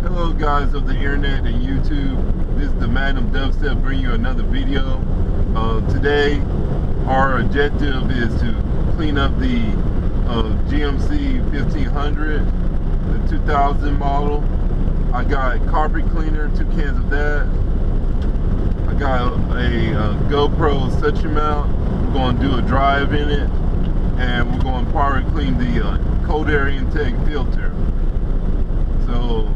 Hello guys of the internet and YouTube. This is the Magnum Dubstep bringing you another video. Today our objective is to clean up the GMC 1500, the 2000 model. I got carpet cleaner, 2 cans of that. I got a GoPro suction mount. We're going to do a drive in it, and we're going to power clean the cold air intake filter. So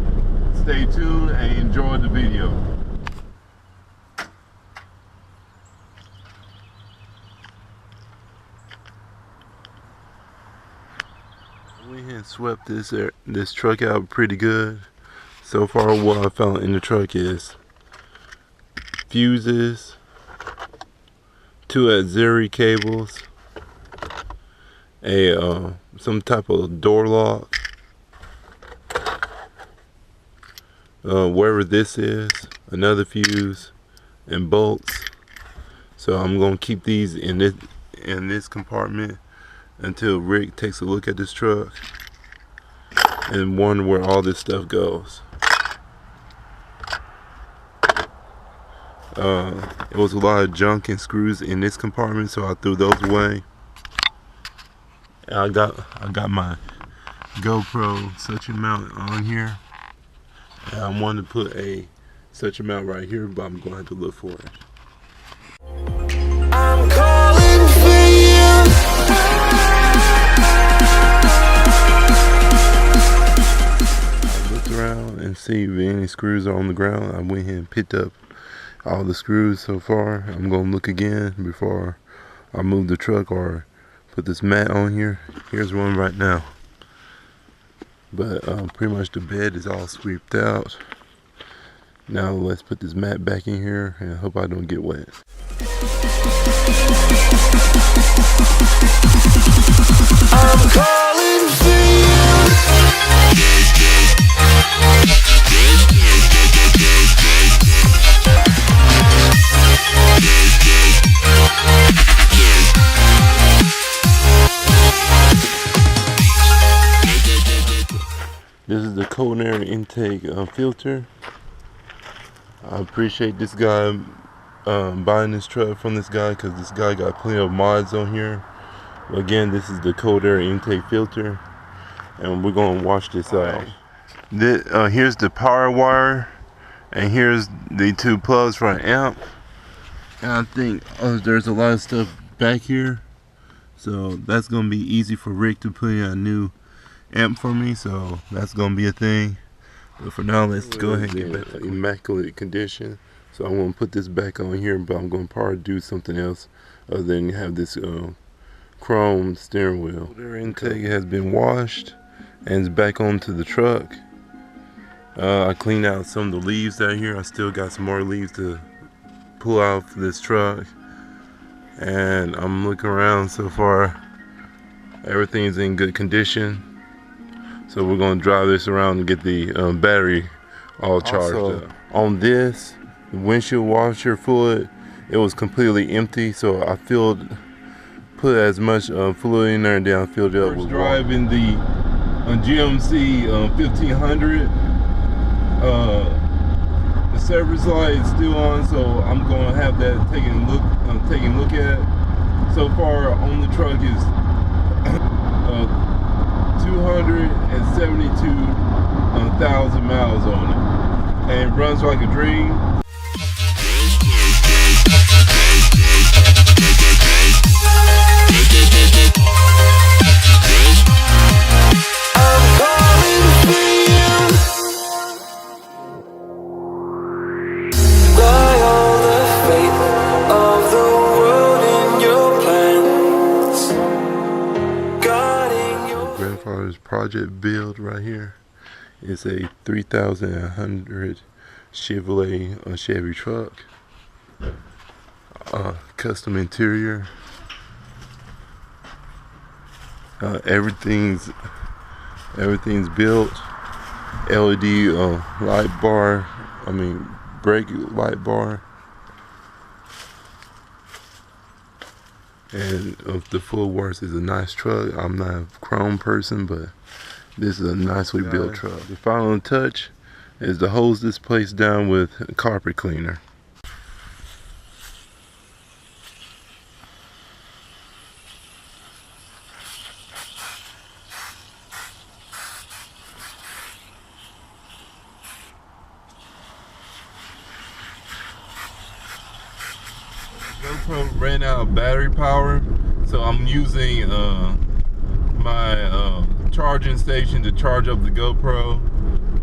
stay tuned and enjoy the video. We had swept this truck out pretty good. So far what I found in the truck is fuses, 2 auxiliary cables, a some type of door lock, wherever this is, another fuse, and bolts. So I'm gonna keep these in this compartment until Rick takes a look at this truck and wonder where all this stuff goes. It was a lot of junk and screws in this compartment, so I threw those away. And I got my GoPro suction mount on here. And I wanted to put a suction mount right here, but I'm going to have to look for it. I'm calling for you. I looked around and see if any screws are on the ground. I went ahead and picked up all the screws so far. I'm going to look again before I move the truck or put this mat on here. Here's one right now. But pretty much the bed is all swept out. Now let's put this mat back in here and hope I don't get wet. I'm calling for you. This is the cold air intake filter. I appreciate this guy buying this truck from this guy, because this guy got plenty of mods on here. Again, this is the cold air intake filter, and we're going to wash this out. Here's the power wire, and here's the 2 plugs for an amp. And I think there's a lot of stuff back here, so that's going to be easy for Rick to put in a new amp for me, so that's gonna be a thing. But for now, let's go ahead and get back to immaculate condition. So I'm gonna put this back on here, but I'm gonna probably do something else other than have this chrome steering wheel. Their intake has been washed and it's back onto the truck. I cleaned out some of the leaves out here. I still got some more leaves to pull out for this truck, and I'm looking around. So far everything's in good condition. So we're going to drive this around and get the battery all charged up. On this, the windshield washer fluid, it was completely empty, so I put as much fluid in there, and then I filled it up with water. Driving the GMC 1500. The service light is still on, so I'm going to have that taking a look at. So far on the truck is 272,000 miles on it, and it runs like a dream. I'm calling for you. By all the fate of the world in your plans, guarding your grandfather's project build right here. It's a 3100 Chevrolet Chevy truck. Custom interior. Everything's built. LED light bar. Brake light bar. And the full works is a nice truck. I'm not a chrome person, but this is a nicely built truck. The final touch is to hose this place down with carpet cleaner. GoPro ran out of battery power, so I'm using my charging station to charge up the GoPro.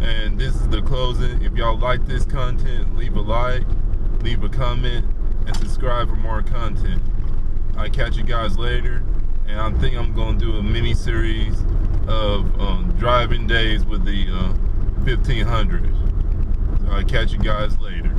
And this is the closing. If y'all like this content, leave a like, leave a comment, and subscribe for more content. I'll catch you guys later, and I think I'm going to do a mini series of driving days with the 1500s. So I'll catch you guys later.